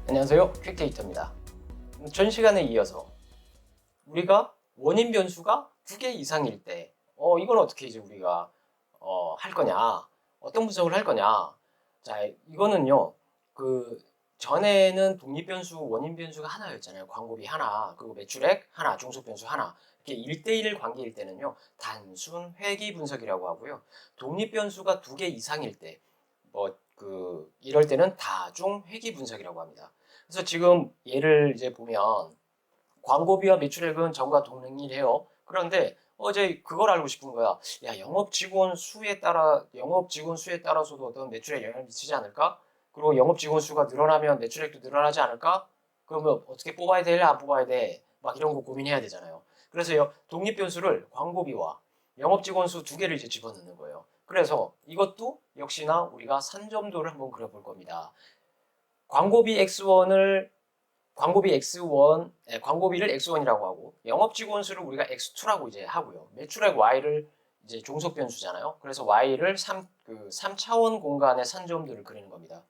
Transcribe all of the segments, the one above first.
안녕하세요, 퀵데이터입니다. 전 시간에 이어서 우리가 원인 변수가 2개 이상일 때 이건 어떻게 이제 우리가 할 거냐, 어떤 분석을 할 거냐. 자, 이거는요, 그 전에는 독립 변수, 원인 변수가 하나였잖아요. 광고비 하나, 그리고 매출액 하나, 종속 변수 하나. 이렇게 1대1 관계일 때는요, 단순 회귀 분석이라고 하고요. 독립 변수가 2개 이상일 때, 이럴 때는 다중 회귀 분석이라고 합니다. 그래서 지금 예를 이제 보면 광고비와 매출액은 전과 동일해요. 그런데 어제 그걸 알고 싶은 거야. 야, 영업 직원 수에 따라서도 어떤 매출에 영향을 미치지 않을까? 그리고 영업 직원 수가 늘어나면 매출액도 늘어나지 않을까? 그러면 어떻게 뽑아야 돼? 안 뽑아야 돼? 막 이런 거 고민해야 되잖아요. 그래서 독립 변수를 광고비와 영업 직원 수 2개를 이제 집어넣는 거예요. 그래서 이것도 역시나 우리가 산점도를 한번 그려볼 겁니다. 광고비 X1을 광고비를 X1이라고 하고 영업 직원 수를 우리가 X2라고 이제 하고요. 매출액 Y를 이제 종속 변수잖아요. 그래서 Y를 3차원 공간의 산점들을 그리는 겁니다.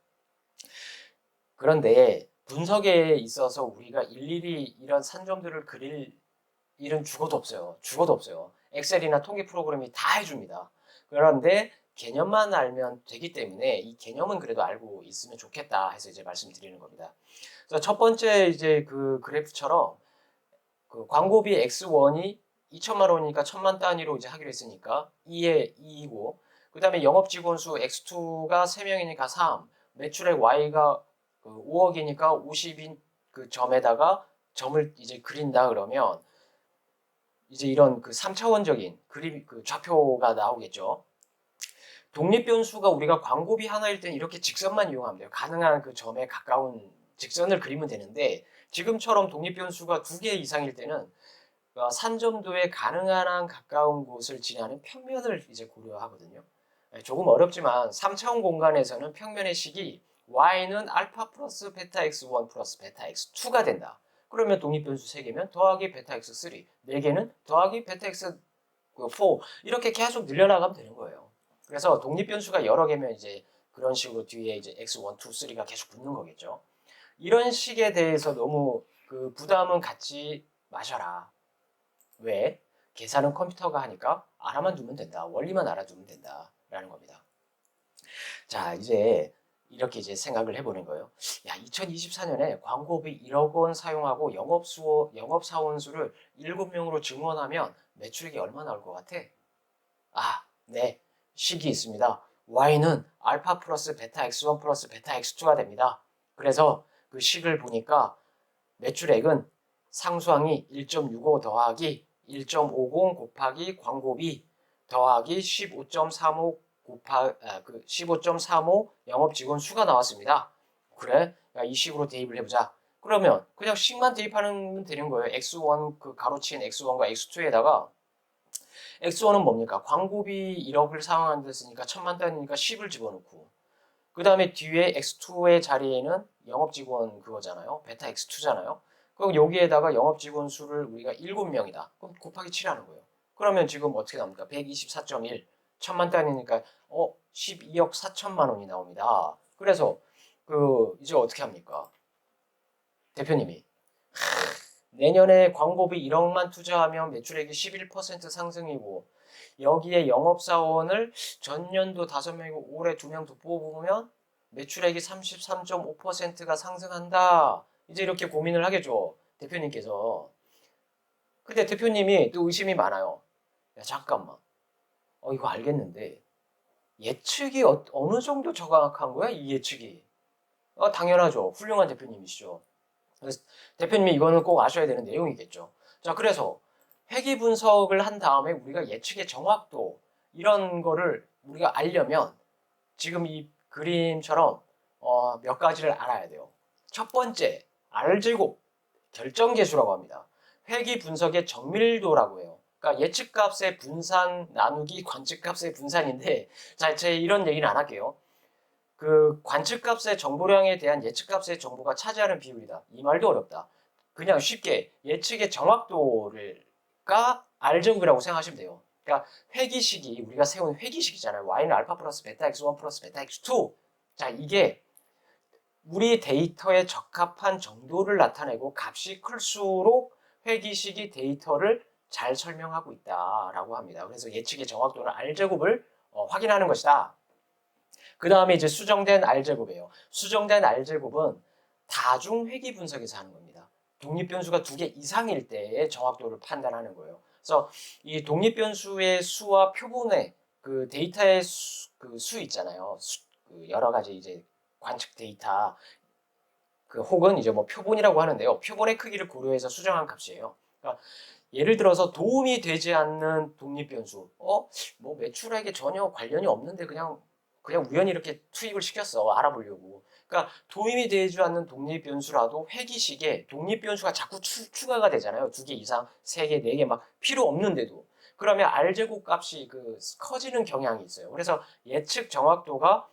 그런데 분석에 있어서 우리가 일일이 이런 산점들을 그릴 일은 죽어도 없어요. 죽어도 없어요. 엑셀이나 통계 프로그램이 다 해줍니다. 그런데 개념만 알면 되기 때문에 이 개념은 그래도 알고 있으면 좋겠다 해서 이제 말씀드리는 겁니다. 그래서 첫 번째 이제 그 그래프처럼 그 광고비 X1이 2천만 원이니까 1천만 단위로 이제 하기로 했으니까 2에 2이고 그 다음에 영업 직원 수 X2가 3명이니까 3, 매출액 Y가 5억이니까 50인 그 점에다가 점을 이제 그린다 그러면 이제 이런 그 3차원적인 그림, 그 좌표가 나오겠죠. 독립 변수가 우리가 광고비 하나일 땐 이렇게 직선만 이용하면 돼요. 가능한 그 점에 가까운 직선을 그리면 되는데 지금처럼 독립 변수가 2개 이상일 때는 산점도에 가능한 한 가까운 곳을 지나는 평면을 이제 고려하거든요. 조금 어렵지만 3차원 공간에서는 평면의 식이 y는 알파 플러스 베타 x1 플러스 베타 x2가 된다. 그러면 독립변수 3개면 더하기 베타 x3, 4개는 더하기 베타 x4 이렇게 계속 늘려나가면 되는 거예요. 그래서 독립변수가 여러 개면 이제 그런 식으로 뒤에 이제 x1, 2, 3가 계속 붙는 거겠죠. 이런 식에 대해서 너무 그 부담은 갖지 마셔라. 왜? 계산은 컴퓨터가 하니까 알아만 두면 된다. 원리만 알아두면 된다라는 겁니다. 자, 이제 이렇게 이제 생각을 해보는 거예요. 야, 2024년에 광고비 1억 원 사용하고 영업사원 수를 7명으로 증원하면 매출액이 얼마 나올 것 같아? 아, 네. 식이 있습니다. Y는 알파 플러스 베타 X1 플러스 베타 X2가 됩니다. 그래서 그 식을 보니까 매출액은 상수항이 1.65 더하기 1.50 곱하기 광고비 더하기 15.35 15.35 영업직원 수가 나왔습니다. 그래? 이 식으로 대입을 해보자. 그러면 그냥 식만 대입하면 되는 거예요. X1 그 가로친 X1과 X2에다가 X1은 뭡니까? 광고비 1억을 상환한 데 쓰니까 1천만 단위니까 10을 집어넣고 그 다음에 뒤에 X2의 자리에는 영업직원 그거잖아요. 베타 X2잖아요. 그럼 여기에다가 영업직원 수를 우리가 7명이다. 그럼 곱하기 7 하는 거예요. 그러면 지금 어떻게 나옵니까? 124.1. 천만 단위니까 12억 4천만 원이 나옵니다. 그래서 그 이제 어떻게 합니까? 대표님이 내년에 광고비 1억만 투자하면 매출액이 11% 상승이고 여기에 영업사원을 전년도 5명이고 올해 2명 더 뽑으면 매출액이 33.5%가 상승한다. 이제 이렇게 고민을 하겠죠. 대표님께서. 근데 대표님이 또 의심이 많아요. 야, 잠깐만. 이거 알겠는데 예측이 어느 정도 정확한 거야? 이 예측이. 당연하죠. 훌륭한 대표님이시죠. 그래서 대표님이 이거는 꼭 아셔야 되는 내용이겠죠. 자, 그래서 회귀 분석을 한 다음에 우리가 예측의 정확도 이런 거를 우리가 알려면 지금 이 그림처럼 몇 가지를 알아야 돼요. 첫 번째, R제곱 결정계수라고 합니다. 회귀 분석의 정밀도라고 해요. 그러니까 예측값의 분산 나누기 관측값의 분산인데 자, 제 이런 얘기는 안 할게요. 그 관측값의 정보량에 대한 예측값의 정보가 차지하는 비율이다. 이 말도 어렵다. 그냥 쉽게 예측의 정확도가 R제곱이라고 생각하시면 돼요. 그러니까 회기식이 우리가 세운 회기식이잖아요. Y는 알파 플러스 베타 X1 플러스 베타 X2. 자, 이게 우리 데이터에 적합한 정도를 나타내고 값이 클수록 회기식이 데이터를 잘 설명하고 있다라고 합니다. 그래서 예측의 정확도는 R제곱을 확인하는 것이다. 그 다음에 이제 수정된 R제곱이에요. 수정된 R제곱은 다중 회귀 분석에서 하는 겁니다. 독립변수가 2개 이상일 때의 정확도를 판단하는 거예요. 그래서 이 독립변수의 수와 표본의 그 데이터의 수 있잖아요. 그 여러 가지 이제 관측 데이터 그 혹은 이제 뭐 표본이라고 하는데요. 표본의 크기를 고려해서 수정한 값이에요. 그러니까 예를 들어서 도움이 되지 않는 독립변수, 뭐 매출액에 전혀 관련이 없는데 그냥 우연히 이렇게 투입을 시켰어. 알아보려고. 그러니까 도움이 되지 않는 독립변수라도 회기식에 독립변수가 자꾸 추가가 되잖아요. 2개 이상, 3개, 4개 막 필요 없는데도. 그러면 R제곱 값이 커지는 경향이 있어요. 그래서 예측 정확도가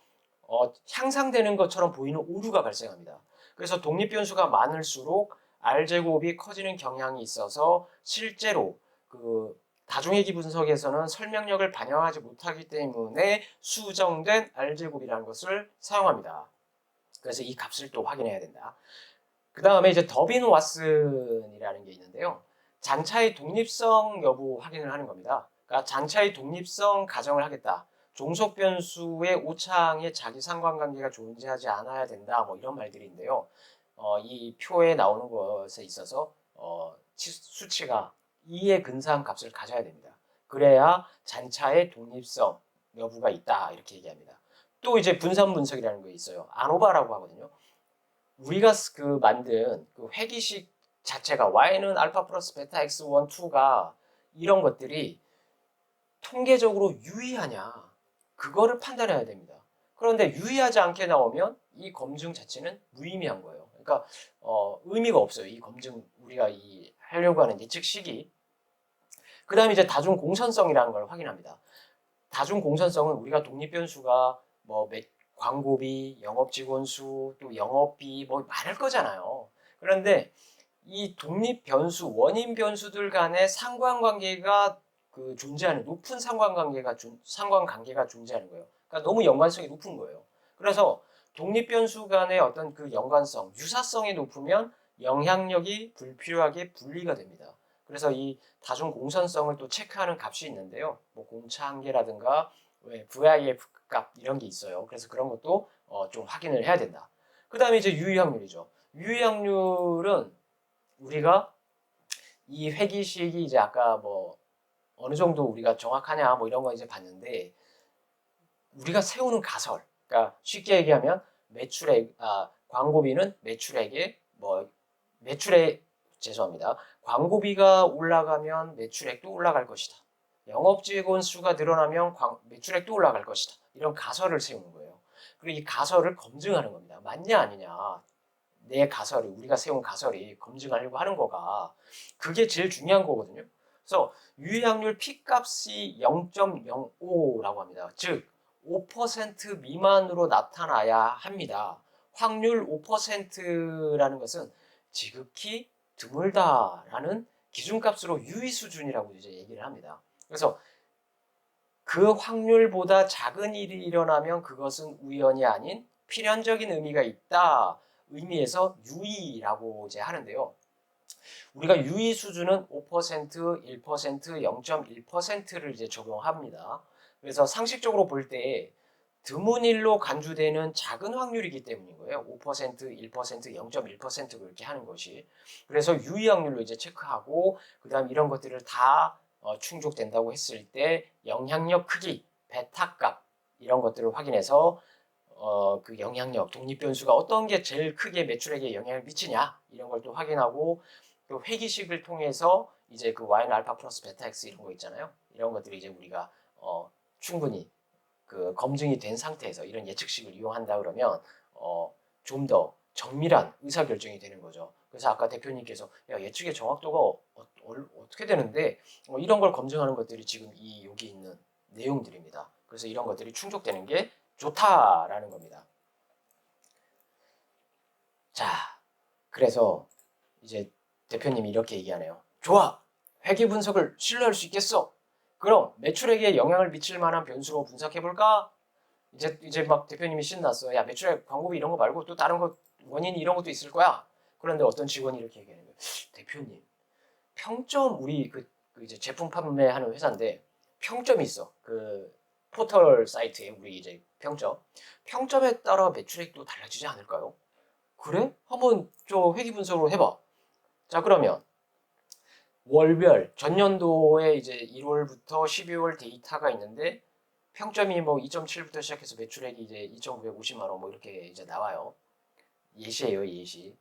향상되는 것처럼 보이는 오류가 발생합니다. 그래서 독립변수가 많을수록 R제곱이 커지는 경향이 있어서 실제로 그 다중회귀 분석에서는 설명력을 반영하지 못하기 때문에 수정된 R제곱이라는 것을 사용합니다. 그래서 이 값을 또 확인해야 된다. 그 다음에 이제 더빈 왓슨이라는 게 있는데요. 잔차의 독립성 여부 확인을 하는 겁니다. 그러니까 잔차의 독립성 가정을 하겠다. 종속 변수의 오차항에 자기 상관관계가 존재하지 않아야 된다. 뭐 이런 말들인데요. 이 표에 나오는 것에 있어서 수치가 2의 근사한 값을 가져야 됩니다. 그래야 잔차의 독립성 여부가 있다. 이렇게 얘기합니다. 또 이제 분산 분석이라는 게 있어요. 아노바라고 하거든요. 우리가 만든 그 회기식 자체가 y는 알파 플러스 베타 x1, 2가 이런 것들이 통계적으로 유의하냐 그거를 판단해야 됩니다. 그런데 유의하지 않게 나오면 이 검증 자체는 무의미한 거예요. 그러니까 의미가 없어요. 이 검증 우리가 하려고 하는 예측식이. 그 다음에 이제 다중 공선성이라는 걸 확인합니다. 다중 공선성은 우리가 독립변수가 뭐 광고비, 영업직원 수, 또 영업비 뭐 많을 거잖아요. 그런데 이 독립변수, 원인 변수들 간의 상관관계가 존재하는 높은 상관관계가 존재하는 거예요. 그러니까 너무 연관성이 높은 거예요. 그래서 독립변수 간의 어떤 그 연관성, 유사성이 높으면 영향력이 불필요하게 분리가 됩니다. 그래서 이 다중 공선성을 또 체크하는 값이 있는데요. 뭐 공차 한계라든가 VIF 값 이런 게 있어요. 그래서 그런 것도 좀 확인을 해야 된다. 그 다음에 이제 유의 확률이죠. 유의 확률은 우리가 이 회기식이 이제 아까 뭐 어느 정도 우리가 정확하냐 뭐 이런 거 이제 봤는데 우리가 세우는 가설, 그러니까 쉽게 얘기하면 광고비는 죄송합니다. 광고비가 올라가면 매출액도 올라갈 것이다. 영업직원 수가 늘어나면 매출액도 올라갈 것이다. 이런 가설을 세우는 거예요. 그리고 이 가설을 검증하는 겁니다. 맞냐 아니냐. 내 가설이 우리가 세운 가설이 검증하려고 하는 거가 그게 제일 중요한 거거든요. 그래서 유의확률 P값이 0.05라고 합니다. 즉 5% 미만으로 나타나야 합니다. 확률 5%라는 것은 지극히 드물다라는 기준값으로 유의 수준이라고 이제 얘기를 합니다. 그래서 그 확률보다 작은 일이 일어나면 그것은 우연이 아닌 필연적인 의미가 있다. 의미에서 유의라고 이제 하는데요. 우리가 유의 수준은 5%, 1%, 0.1%를 이제 적용합니다. 그래서 상식적으로 볼 때 드문 일로 간주되는 작은 확률이기 때문인 거예요. 5%, 1%, 0.1% 그렇게 하는 것이. 그래서 유의 확률로 이제 체크하고 그다음 이런 것들을 다 충족된다고 했을 때 영향력 크기, 베타 값 이런 것들을 확인해서 그 영향력, 독립변수가 어떤 게 제일 크게 매출액에 영향을 미치냐 이런 걸 또 확인하고 또 회기식을 통해서 이제 그 y는 알파 플러스 베타 x 이런 거 있잖아요. 이런 것들이 이제 우리가 충분히 그 검증이 된 상태에서 이런 예측식을 이용한다 그러면 좀 더 정밀한 의사결정이 되는 거죠. 그래서 아까 대표님께서 예측의 정확도가 어떻게 되는데 이런 걸 검증하는 것들이 지금 여기 있는 내용들입니다. 그래서 이런 것들이 충족되는 게 좋다라는 겁니다. 자, 그래서 이제 대표님이 이렇게 얘기하네요. 좋아! 회계 분석을 신뢰할 수 있겠어? 그럼 매출액에 영향을 미칠 만한 변수로 분석해볼까? 이제 막 대표님이 신났어. 야, 매출액 광고비 이런 거 말고 또 다른 거 원인 이런 것도 있을 거야. 그런데 어떤 직원이 이렇게 얘기하는 거예요. 대표님, 평점 우리 그 이제 제품 판매하는 회사인데 평점이 있어. 그 포털 사이트에 우리 이제 평점에 따라 매출액도 달라지지 않을까요? 그래? 한번 저 회계 분석으로 해봐. 자, 그러면 월별 전년도에 이제 1월부터 12월 데이터가 있는데 평점이 뭐 2.7부터 시작해서 매출액이 이제 2,950만 원 뭐 이렇게 이제 나와요. 예시예요, 예시.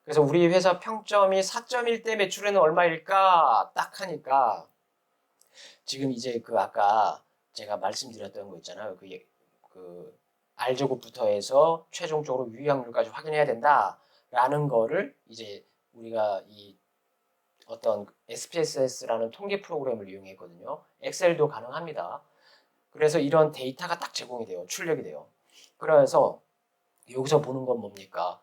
그래서 우리 회사 평점이 4.1 대 매출에는 얼마일까? 딱 하니까 지금 이제 그 아까 제가 말씀드렸던 거 있잖아요. 그 R제곱부터 해서 최종적으로 유의확률까지 확인해야 된다라는 거를 이제 우리가 이 어떤 SPSS라는 통계 프로그램을 이용했거든요. 엑셀도 가능합니다. 그래서 이런 데이터가 딱 제공이 돼요. 출력이 돼요. 그래서 여기서 보는 건 뭡니까?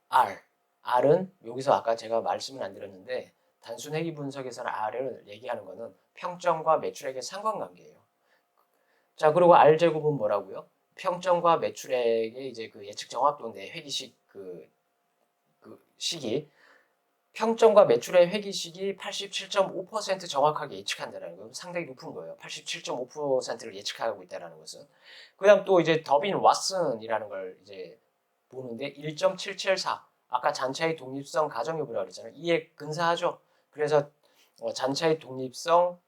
R. R은 여기서 아까 제가 말씀을 안 드렸는데 단순 회계 분석에서는 R을 얘기하는 거는 평점과 매출액의 상관관계예요. 자, 그리고 R 제곱은 뭐라고요? 평점과 매출액의 이제 그 예측 정확도인데 회기식 그 시기 평점과 매출의 회기식이 87.5% 정확하게 예측한다는 거 상당히 높은 거예요. 87.5%를 예측하고 있다는 것은. 그 다음 또 이제 더빈 왓슨이라는 걸 이제 보는데 1.774 아까 잔차의 독립성 가정 여부라고 그랬잖아요. 이에 근사하죠. 그래서 잔차의 독립성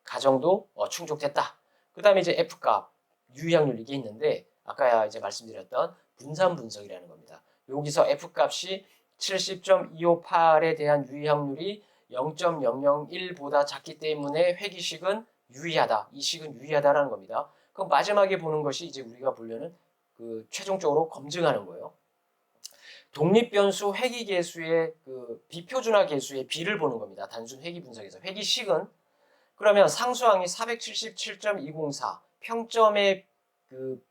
가정도 충족됐다. 그 다음에 이제 F값 유의확률 이게 있는데 아까 이제 말씀드렸던 분산 분석이라는 겁니다. 여기서 F값이 70.258에 대한 유의확률이 0.001보다 작기 때문에 회기식은 유의하다. 이 식은 유의하다라는 겁니다. 그럼 마지막에 보는 것이 이제 우리가 보려는 그 최종적으로 검증하는 거예요. 독립변수 회기계수의 그 비표준화 계수의 비를 보는 겁니다. 단순 회기 분석에서. 회기식은 그러면 상수항이 477.204 평점의 그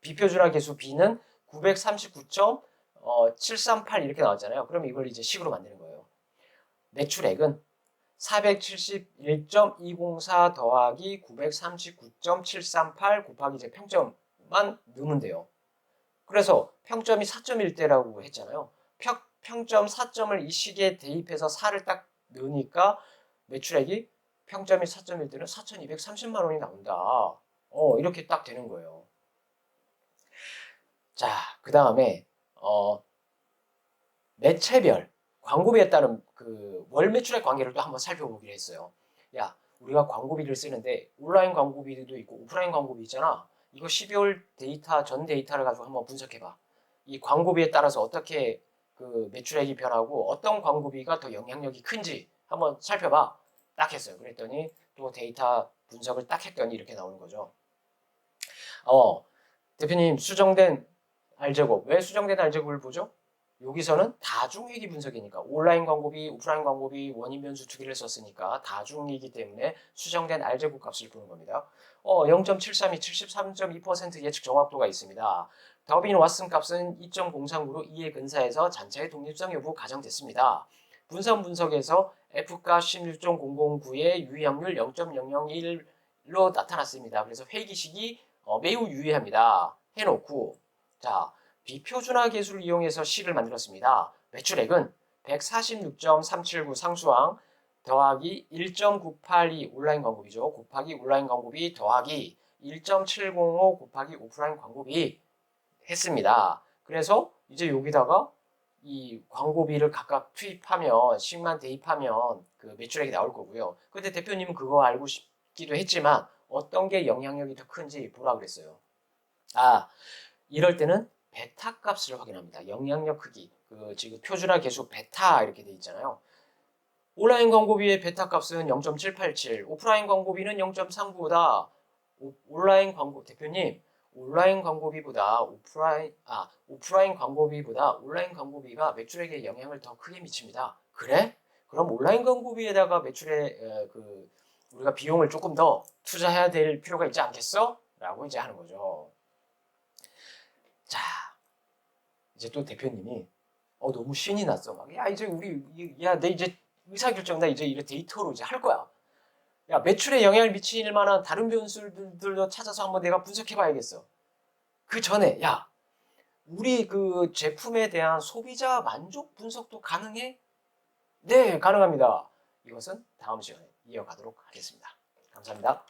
비표준화 계수 B는 939.738 이렇게 나왔잖아요. 그럼 이걸 이제 식으로 만드는 거예요. 매출액은 471.204 더하기 939.738 곱하기 이제 평점만 넣으면 돼요. 그래서 평점이 4.1대라고 했잖아요. 평점 4점을 이 식에 대입해서 4를 딱 넣으니까 매출액이 평점이 4.1대는 4,230만 원이 나온다. 이렇게 딱 되는 거예요. 자, 그 다음에 매체별 광고비에 따른 그 월 매출액 관계를 또 한번 살펴보기로 했어요. 야, 우리가 광고비를 쓰는데 온라인 광고비도 있고 오프라인 광고비 있잖아. 이거 12월 데이터 전 데이터를 가지고 한번 분석해봐. 이 광고비에 따라서 어떻게 그 매출액이 변하고 어떤 광고비가 더 영향력이 큰지 한번 살펴봐. 딱 했어요. 그랬더니 또 데이터 분석을 딱 했더니 이렇게 나오는 거죠. 대표님 수정된 R제곱. 왜 수정된 R제곱을 보죠? 여기서는 다중이기 분석이니까 온라인 광고비, 오프라인 광고비, 원인 변수 두 개를 썼으니까 다중이기 때문에 수정된 R제곱 값을 보는 겁니다. 0.732, 73.2% 예측 정확도가 있습니다. 더빈 왓슨 값은 2.039로 2에 근사해서 잔차의 독립성 여부 가정됐습니다. 분산 분석에서 F가 16.009의 유의확률 0.001로 나타났습니다. 그래서 회기식이 매우 유의합니다. 해놓고 자 비표준화 계수를 이용해서 식을 만들었습니다. 매출액은 146.379 상수항 더하기 1.982 온라인 광고비죠. 곱하기 온라인 광고비 더하기 1.705 곱하기 오프라인 광고비 했습니다. 그래서 이제 여기다가 이 광고비를 각각 투입하면 식만 대입하면 그 매출액이 나올 거고요. 근데 대표님은 그거 알고 싶기도 했지만 어떤 게 영향력이 더 큰지 보라 그랬어요. 이럴 때는 베타 값을 확인합니다. 영향력 크기. 그 지금 표준화 계수 베타 이렇게 돼 있잖아요. 온라인 광고비의 베타 값은 0.787, 오프라인 광고비는 0.39보다 온라인 광고 대표님 온라인 광고비보다 오프라인 광고비보다 온라인 광고비가 매출액에 영향을 더 크게 미칩니다. 그래? 그럼 온라인 광고비에다가 매출에 그 우리가 비용을 조금 더 투자해야 될 필요가 있지 않겠어? 라고 이제 하는 거죠. 자, 이제 또 대표님이 너무 신이 났어. 막, 야, 이제 내 이제 의사결정 나 이제 이래 데이터로 이제 할 거야. 야, 매출에 영향을 미칠 만한 다른 변수들도 찾아서 한번 내가 분석해 봐야겠어. 그 전에 야 우리 그 제품에 대한 소비자 만족 분석도 가능해? 네, 가능합니다. 이것은 다음 시간에 이어가도록 하겠습니다. 감사합니다.